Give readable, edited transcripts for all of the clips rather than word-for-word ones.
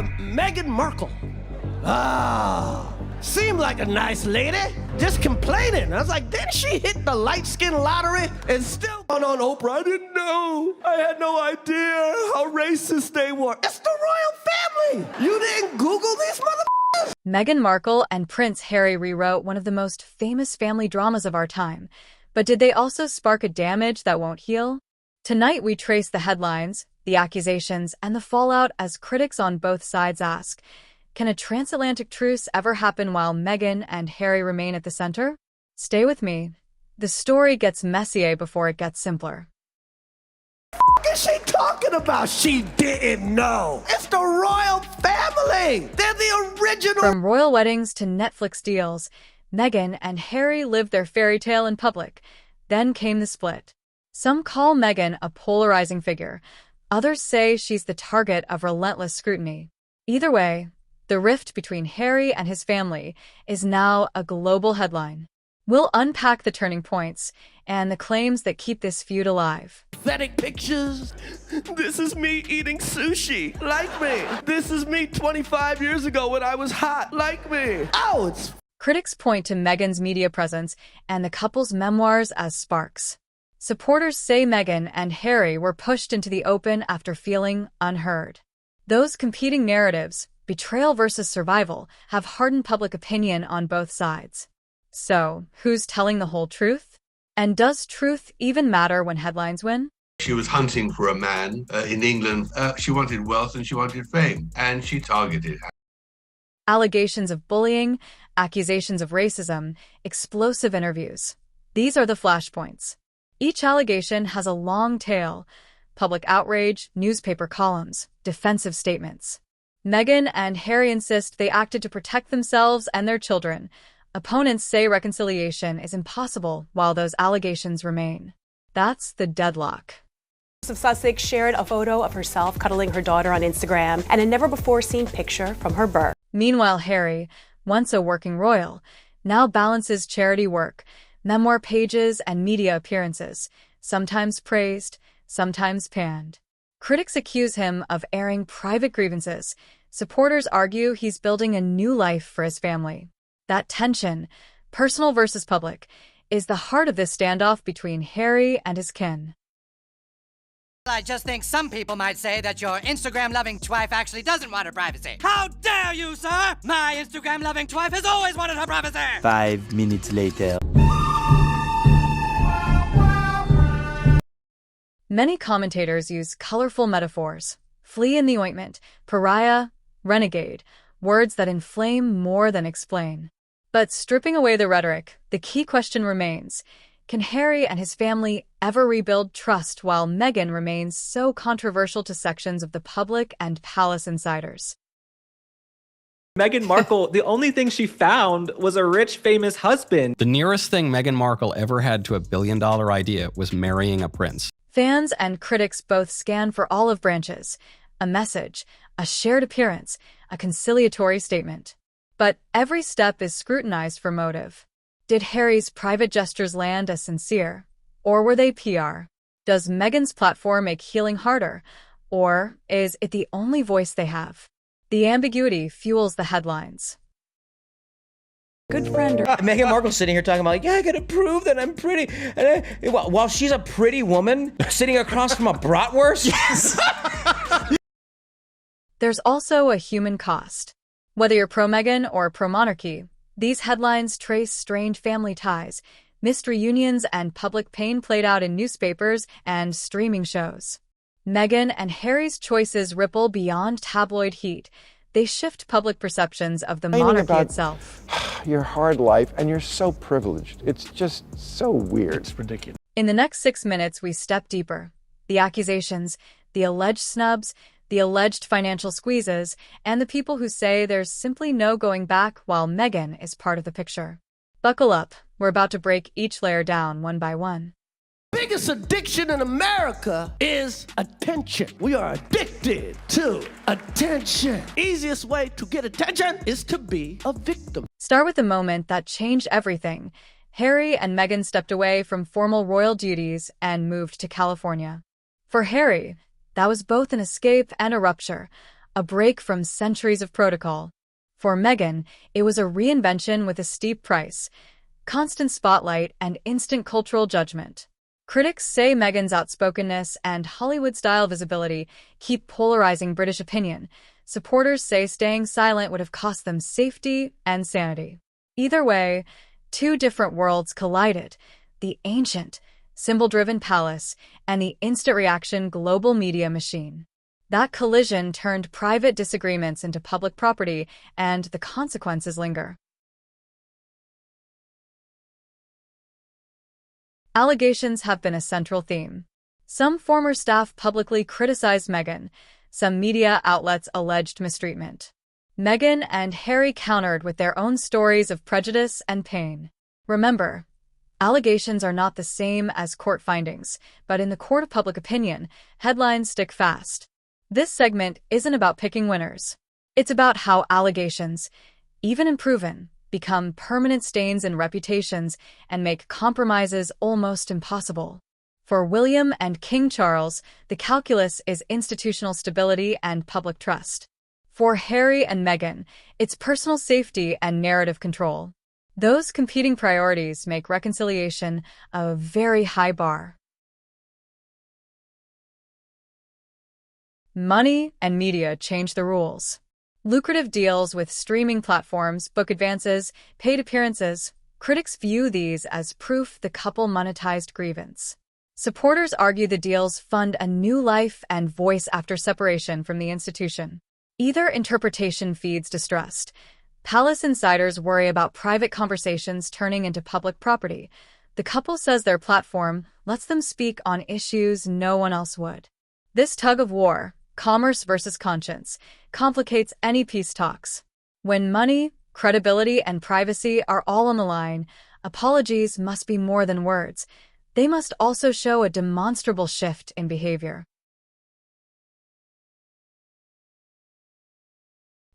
Meghan Markle. Seemed like a nice lady, just complaining. I was like, didn't she hit the light skin lottery and still on Oprah? I didn't know. I had no idea how racist they were. It's the royal family. You didn't Google these motherfuckers? Meghan Markle and Prince Harry rewrote one of the most famous family dramas of our time. But did they also spark a damage that won't heal? Tonight we trace the headlines, the accusations, and the fallout as critics on both sides ask, can a transatlantic truce ever happen while Meghan and Harry remain at the center? Stay with me. The story gets messier before it gets simpler. What is she talking about? She didn't know. It's the royal family. They're the original. From royal weddings to Netflix deals, Meghan and Harry lived their fairy tale in public. Then came the split. Some call Meghan a polarizing figure. Others say she's the target of relentless scrutiny. Either way, the rift between Harry and his family is now a global headline. We'll unpack the turning points and the claims that keep this feud alive. Pathetic pictures. This is me eating sushi. Like me. This is me 25 years ago when I was hot. Like me. Oh, it's... Critics point to Meghan's media presence and the couple's memoirs as sparks. Supporters say Meghan and Harry were pushed into the open after feeling unheard. Those competing narratives, betrayal versus survival, have hardened public opinion on both sides. So, who's telling the whole truth? And does truth even matter when headlines win? She was hunting for a man in England. She wanted wealth and she wanted fame, and she targeted her. Allegations of bullying, accusations of racism, explosive interviews. These are the flashpoints. Each allegation has a long tail: public outrage, newspaper columns, defensive statements. Meghan and Harry insist they acted to protect themselves and their children. Opponents say reconciliation is impossible while those allegations remain. That's the deadlock. Of Sussex shared a photo of herself cuddling her daughter on Instagram and a never-before-seen picture from her birth. Meanwhile, Harry, once a working royal, now balances charity work, memoir pages, and media appearances, sometimes praised, sometimes panned. Critics accuse him of airing private grievances. Supporters argue he's building a new life for his family. That tension, personal versus public, is the heart of this standoff between Harry and his kin. I just think some people might say that your Instagram-loving wife actually doesn't want her privacy. How dare you, sir? My Instagram-loving wife has always wanted her privacy! 5 minutes later. Many commentators use colorful metaphors: flea in the ointment, pariah, renegade, words that inflame more than explain. But stripping away the rhetoric, the key question remains: can Harry and his family ever rebuild trust while Meghan remains so controversial to sections of the public and palace insiders? Meghan Markle, the only thing she found was a rich, famous husband. The nearest thing Meghan Markle ever had to a billion-dollar idea was marrying a prince. Fans and critics both scan for olive branches, a message, a shared appearance, a conciliatory statement. But every step is scrutinized for motive. Did Harry's private gestures land as sincere, or were they PR? Does Meghan's platform make healing harder, or is it the only voice they have? The ambiguity fuels the headlines. Good friend. Meghan Markle's sitting here talking about, like, yeah, I gotta prove that I'm pretty. And while she's a pretty woman sitting across from a bratwurst? Yes! There's also a human cost. Whether you're pro-Meghan or pro-Monarchy, these headlines trace strained family ties, missed reunions, and public pain played out in newspapers and streaming shows. Meghan and Harry's choices ripple beyond tabloid heat. They shift public perceptions of the monarchy itself. Your hard life, and you're so privileged. It's just so weird. It's ridiculous. In the next 6 minutes, we step deeper. The accusations, the alleged snubs, the alleged financial squeezes, and the people who say there's simply no going back while Meghan is part of the picture. Buckle up. We're about to break each layer down one by one. Biggest addiction in America is attention. We are addicted to attention. Easiest way to get attention is to be a victim. Start with the moment that changed everything. Harry and Meghan stepped away from formal royal duties and moved to California. For Harry, that was both an escape and a rupture, a break from centuries of protocol. For Meghan, it was a reinvention with a steep price, constant spotlight, and instant cultural judgment. Critics say Meghan's outspokenness and Hollywood-style visibility keep polarizing British opinion. Supporters say staying silent would have cost them safety and sanity. Either way, two different worlds collided: the ancient, symbol-driven palace and the instant-reaction global media machine. That collision turned private disagreements into public property, and the consequences linger. Allegations have been a central theme. Some former staff publicly criticized Meghan. Some media outlets alleged mistreatment. Meghan and Harry countered with their own stories of prejudice and pain. Remember, allegations are not the same as court findings, but in the court of public opinion, headlines stick fast. This segment isn't about picking winners. It's about how allegations, even unproven, become permanent stains in reputations and make compromises almost impossible. For William and King Charles, the calculus is institutional stability and public trust. For Harry and Meghan, it's personal safety and narrative control. Those competing priorities make reconciliation a very high bar. Money and media change the rules. Lucrative deals with streaming platforms, book advances, paid appearances. Critics view these as proof the couple monetized grievance. Supporters argue the deals fund a new life and voice after separation from the institution. Either interpretation feeds distrust. Palace insiders worry about private conversations turning into public property. The couple says their platform lets them speak on issues no one else would. This tug of war, commerce versus conscience, complicates any peace talks. When money, credibility, and privacy are all on the line, apologies must be more than words. They must also show a demonstrable shift in behavior.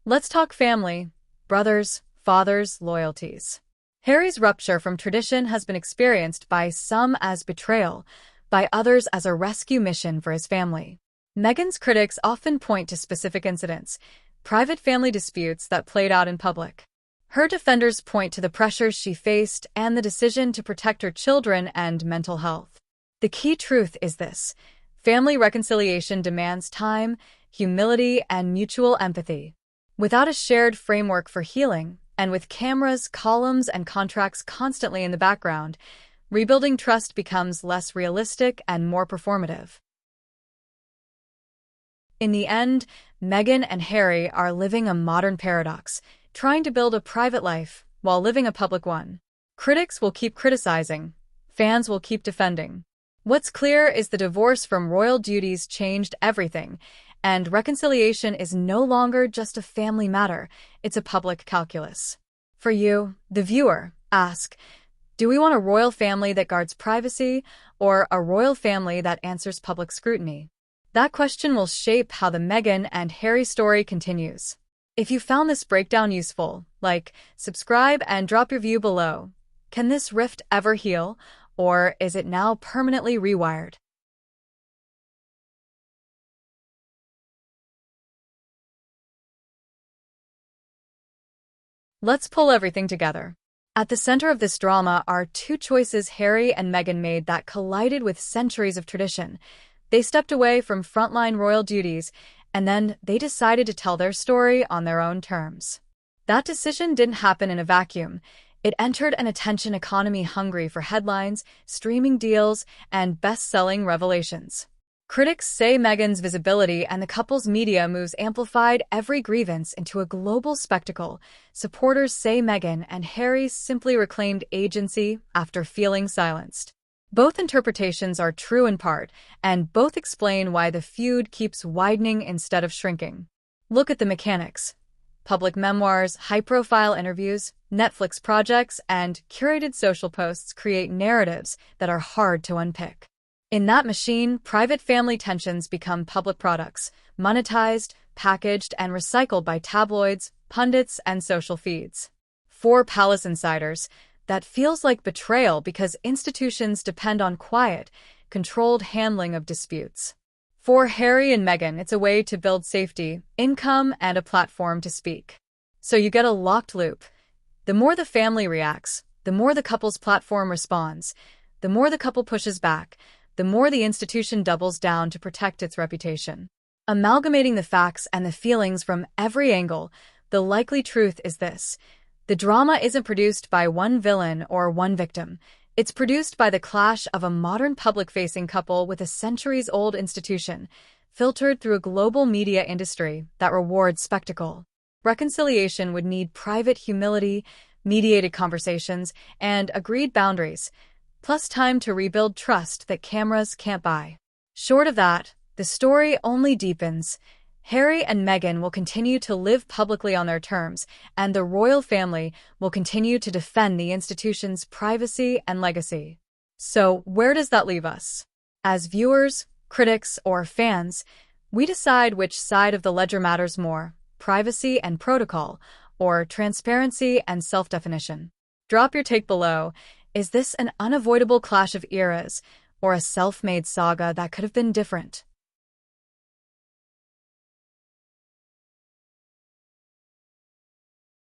Let's talk family, brothers, fathers, loyalties. Harry's rupture from tradition has been experienced by some as betrayal, by others as a rescue mission for his family. Meghan's critics often point to specific incidents, private family disputes that played out in public. Her defenders point to the pressures she faced and the decision to protect her children and mental health. The key truth is this: family reconciliation demands time, humility, and mutual empathy. Without a shared framework for healing, and with cameras, columns, and contracts constantly in the background, rebuilding trust becomes less realistic and more performative. In the end, Meghan and Harry are living a modern paradox, trying to build a private life while living a public one. Critics will keep criticizing, fans will keep defending. What's clear is the divorce from royal duties changed everything, and reconciliation is no longer just a family matter, it's a public calculus. For you, the viewer, ask, do we want a royal family that guards privacy, or a royal family that answers public scrutiny? That question will shape how the Meghan and Harry story continues. If you found this breakdown useful, like, subscribe, and drop your view below. Can this rift ever heal, or is it now permanently rewired? Let's pull everything together. At the center of this drama are two choices Harry and Meghan made that collided with centuries of tradition. They stepped away from frontline royal duties, and then they decided to tell their story on their own terms. That decision didn't happen in a vacuum. It entered an attention economy hungry for headlines, streaming deals, and best-selling revelations. Critics say Meghan's visibility and the couple's media moves amplified every grievance into a global spectacle. Supporters say Meghan and Harry simply reclaimed agency after feeling silenced. Both interpretations are true in part, and both explain why the feud keeps widening instead of shrinking. Look at the mechanics. Public memoirs, high-profile interviews, Netflix projects, and curated social posts create narratives that are hard to unpick. In that machine, private family tensions become public products, monetized, packaged, and recycled by tabloids, pundits, and social feeds. For palace insiders, that feels like betrayal because institutions depend on quiet, controlled handling of disputes. For Harry and Meghan, it's a way to build safety, income, and a platform to speak. So you get a locked loop. The more the family reacts, the more the couple's platform responds, the more the couple pushes back, the more the institution doubles down to protect its reputation. Amalgamating the facts and the feelings from every angle, the likely truth is this. The drama isn't produced by one villain or one victim. It's produced by the clash of a modern public-facing couple with a centuries-old institution, filtered through a global media industry that rewards spectacle. Reconciliation would need private humility, mediated conversations, and agreed boundaries, plus time to rebuild trust that cameras can't buy. Short of that, the story only deepens. Harry and Meghan will continue to live publicly on their terms, and the royal family will continue to defend the institution's privacy and legacy. So, where does that leave us? As viewers, critics, or fans, we decide which side of the ledger matters more: privacy and protocol, or transparency and self-definition. Drop your take below. Is this an unavoidable clash of eras, or a self-made saga that could have been different?